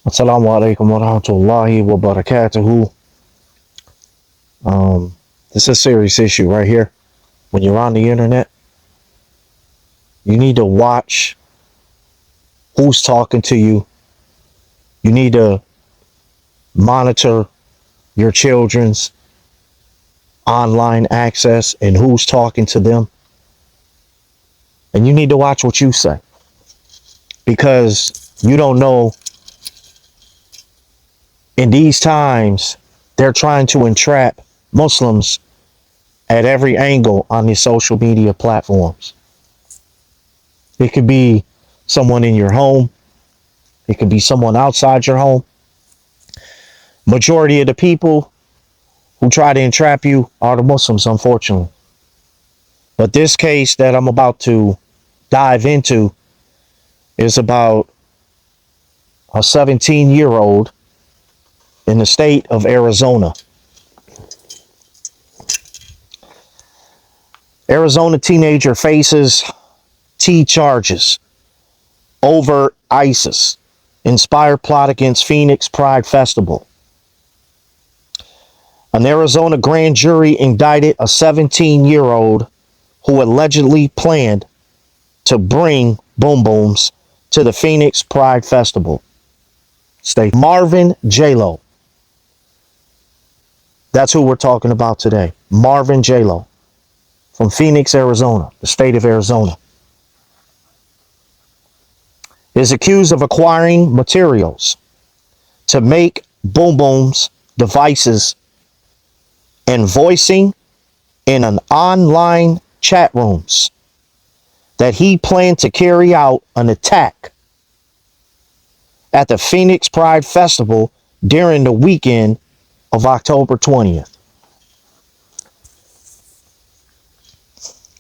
Assalamu alaikum wa rahmatullahi wa barakatuhu. This is a serious issue right here. When you're on the internet, you need to watch who's talking to you. You need to monitor your children's online access and who's talking to them. And you need to watch what you say because you don't know in these times they're trying to entrap Muslims at every angle on these social media platforms. It could be someone in your home. It could be someone outside your home. Majority of the people who try to entrap you are the Muslims, unfortunately. But this case that I'm about to dive into is about a 17-year-old in the state of Arizona. Arizona teenager faces T charges over ISIS inspired plot against Phoenix Pride Festival. An Arizona grand jury indicted a 17-year-old who allegedly planned to bring boom booms to the Phoenix Pride Festival. State Marvin J-Lo. That's who we're talking about today. Marvin J-Lo from Phoenix, Arizona, the state of Arizona, is accused of acquiring materials to make boom booms devices and voicing in an online chat rooms that he planned to carry out an attack at the Phoenix Pride Festival during the weekend of October 20th.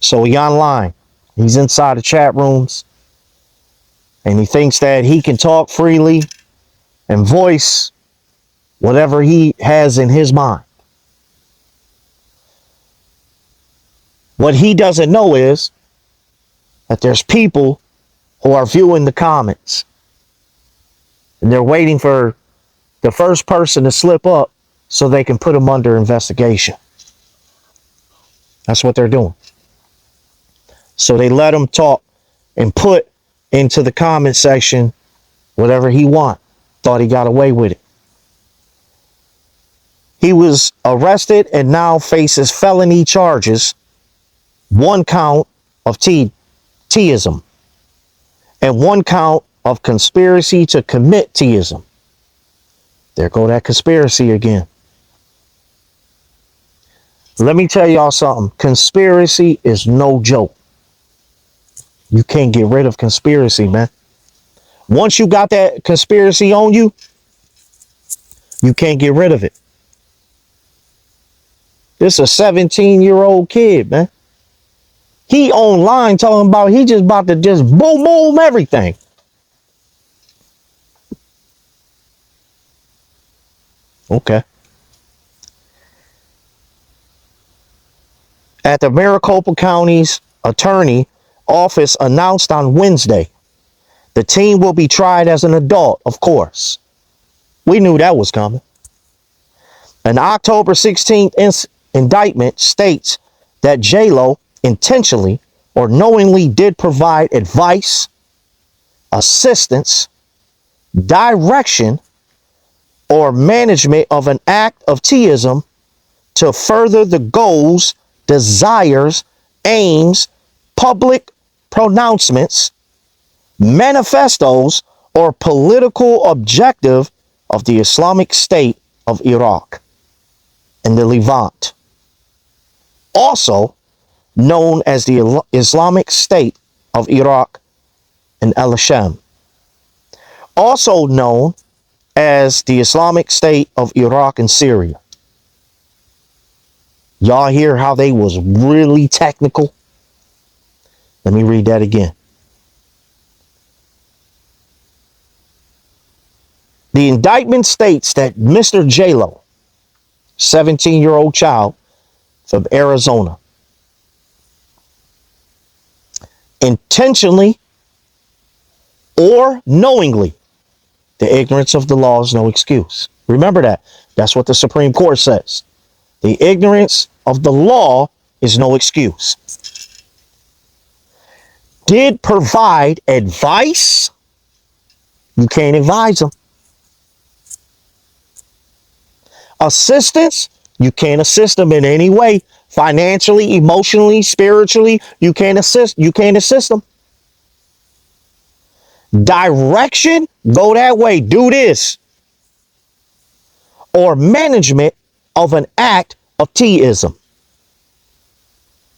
So he online, he's inside the chat rooms, and he thinks that he can talk freely and voice whatever he has in his mind. What he doesn't know is that there's people who are viewing the comments and they're waiting for the first person to slip up so they can put him under investigation. That's what they're doing. So they let him talk and put into the comment section whatever he want. Thought he got away with it. He was arrested and now faces felony charges, one count of Teaism and one count of conspiracy to commit Teaism. There go that conspiracy again. Let me tell y'all something. Conspiracy is no joke. You can't get rid of conspiracy, man. Once you got that conspiracy on you, you can't get rid of it. This is a 17-year-old kid, man. He online talking about he just about to just boom, boom, everything. Okay. At the Maricopa County's attorney office announced on Wednesday, the teen will be tried as an adult, of course. We knew that was coming. An October 16th indictment states that J-Lo intentionally or knowingly did provide advice, assistance, direction, or management of an act of Teaism to further the goals, desires, aims, public pronouncements, manifestos, or political objective of the Islamic State of Iraq and the Levant, also known as the Islamic State of Iraq and Al-Sham, also known as the Islamic State of Iraq and Syria. Y'all hear how they was really technical? Let me read that again. The indictment states that Mr. J-Lo, 17-year-old child from Arizona, intentionally or knowingly The ignorance of the law is no excuse. Remember that. That's what the Supreme Court says. The ignorance of the law is no excuse. Did provide advice? You can't advise them. Assistance? You can't assist them in any way. Financially, emotionally, spiritually, you can't assist. You can't assist them. Direction? Go that way. Do this. Or management of an act of teaism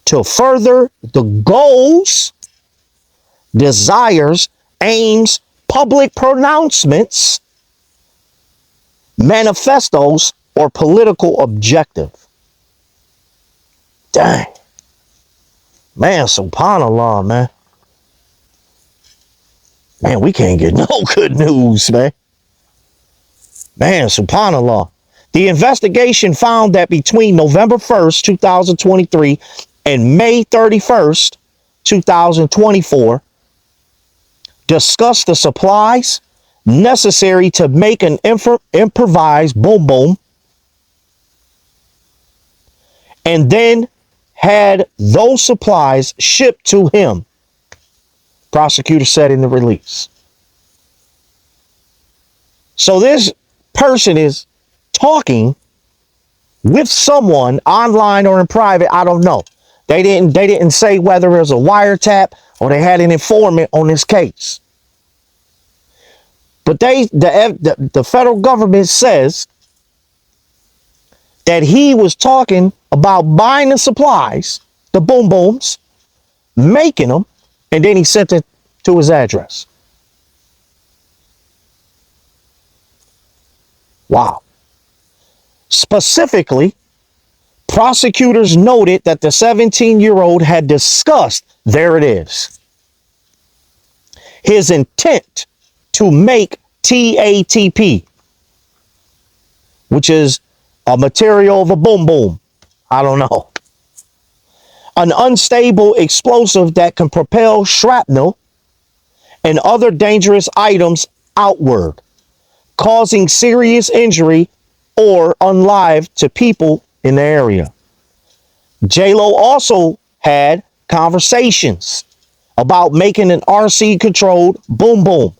to further the goals, desires, aims, public pronouncements, manifestos, or political objective. Dang. Man, subhanAllah, man. Man, we can't get no good news, man. Man, subhanAllah. The investigation found that between November 1st, 2023 and May 31st, 2024, discussed the supplies necessary to make an improvised boom boom, and then had those supplies shipped to him, prosecutor said in the release. So this person is talking with someone online or in private. I don't know. They didn't say whether it was a wiretap or they had an informant on this case. But the federal government says that he was talking about buying the supplies, the boom booms, making them, and then he sent it to his address. Wow. Specifically, prosecutors noted that the 17-year-old had discussed, there it is, his intent to make TATP, which is a material of a boom boom. I don't know. An unstable explosive that can propel shrapnel and other dangerous items outward, causing serious injury or unlive to people in the area. J-Lo also had conversations about making an RC-controlled boom boom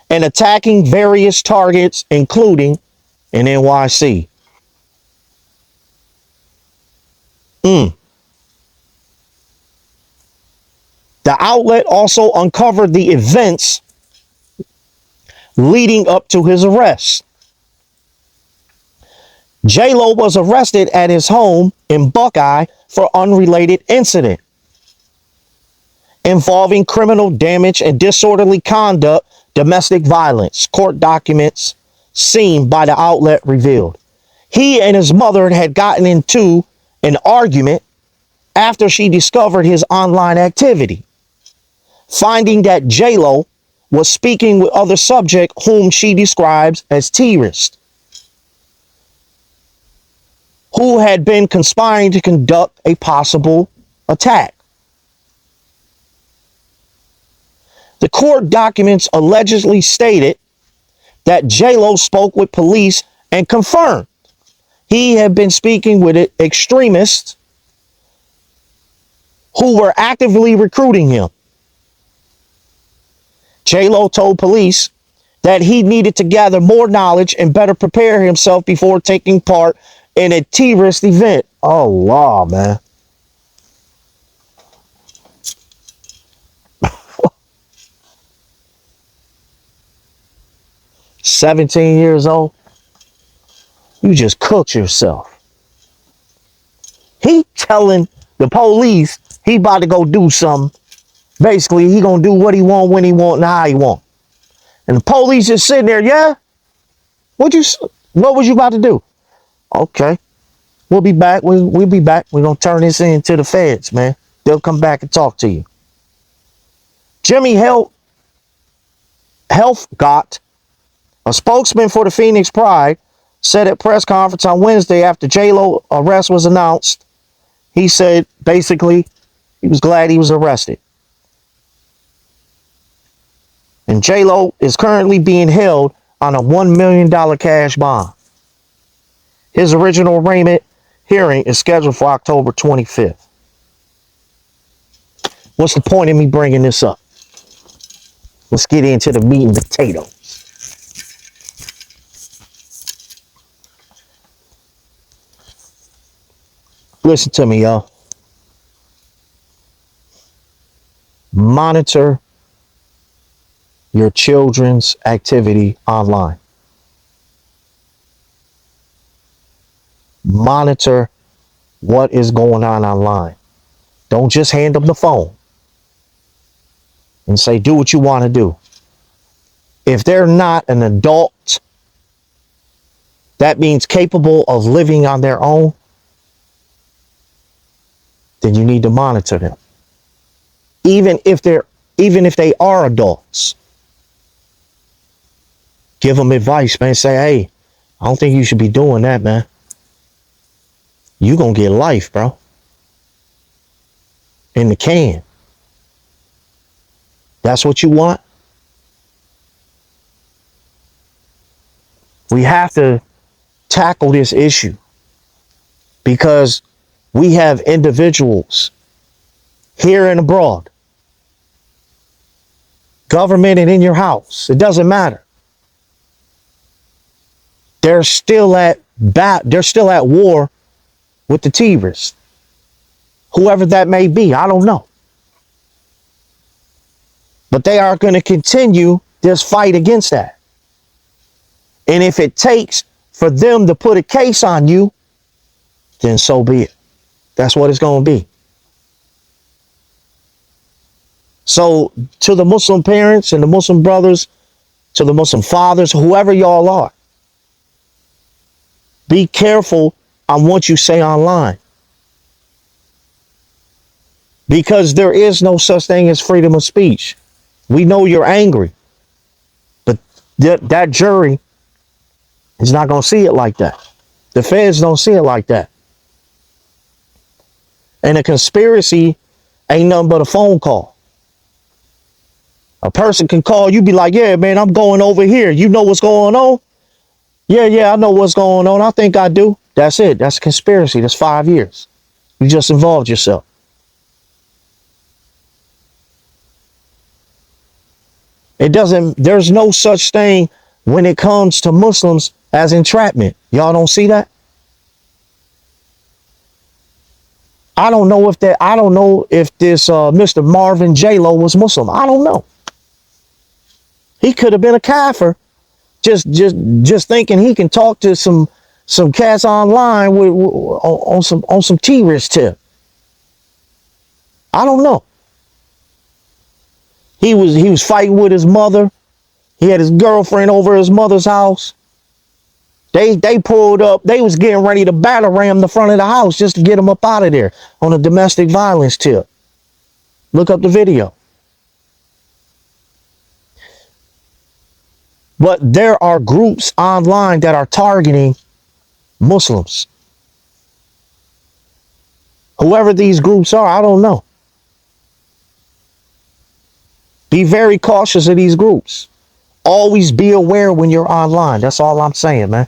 and attacking various targets, including in NYC. The outlet also uncovered the events leading up to his arrest. J-Lo was arrested at his home in Buckeye for unrelated incident involving criminal damage and disorderly conduct, domestic violence. Court documents seen by the outlet revealed. He and his mother had gotten into an argument after she discovered his online activity, finding that J-Lo was speaking with other subject whom she describes as terrorists, who had been conspiring to conduct a possible attack. The court documents allegedly stated that J-Lo spoke with police and confirmed he had been speaking with extremists who were actively recruiting him. J-Lo told police that he needed to gather more knowledge and better prepare himself before taking part in a terrorist event. Allah, man. $17 old. You just cooked yourself. He telling the police he about to go do something. Basically, he gonna do what he want, when he want, and how he want. And the police just sitting there, yeah? What was you about to do? Okay. We'll be back. We'll be back. We're gonna turn this in to the feds, man. They'll come back and talk to you. Jimmy Helfgott, a spokesman for the Phoenix Pride, said at press conference on Wednesday after J-Lo arrest was announced, he said basically he was glad he was arrested. And J-Lo is currently being held on a $1 million cash bond. His original arraignment hearing is scheduled for October 25th. What's the point of me bringing this up? Let's get into the meat and potatoes. Listen to me, y'all. Monitor your children's activity online. Monitor what is going on online. Don't just hand them the phone and say, do what you want to do. If they're not an adult, that means capable of living on their own, then you need to monitor them. Even if they are adults, give them advice, man. Say, hey, I don't think you should be doing that, man. You gonna get life, bro. In the can. That's what you want? We have to tackle this issue because we have individuals here and abroad, government and in your house. It doesn't matter. They're still at war with the terrorists. Whoever that may be, I don't know. But they are going to continue this fight against that. And if it takes for them to put a case on you, then so be it. That's what it's going to be. So to the Muslim parents and the Muslim brothers, to the Muslim fathers, whoever y'all are, be careful on what you say online. Because there is no such thing as freedom of speech. We know you're angry, but that jury is not going to see it like that. The feds don't see it like that. And a conspiracy ain't nothing but a phone call. A person can call you, be like, yeah, man, I'm going over here. You know what's going on? Yeah, I know what's going on. I think I do. That's it. That's a conspiracy. That's 5 years. You just involved yourself. There's no such thing when it comes to Muslims as entrapment. Y'all don't see that? I don't know if this Mr. Marvin J-Lo was Muslim. I don't know. He could have been a kafir, just thinking he can talk to some cats online on some terrorist tip. I don't know. He was fighting with his mother. He had his girlfriend over at his mother's house. They pulled up. They was getting ready to battle ram the front of the house just to get him up out of there on a domestic violence tip. Look up the video. But there are groups online that are targeting Muslims. Whoever these groups are, I don't know. Be very cautious of these groups. Always be aware when you're online. That's all I'm saying, man.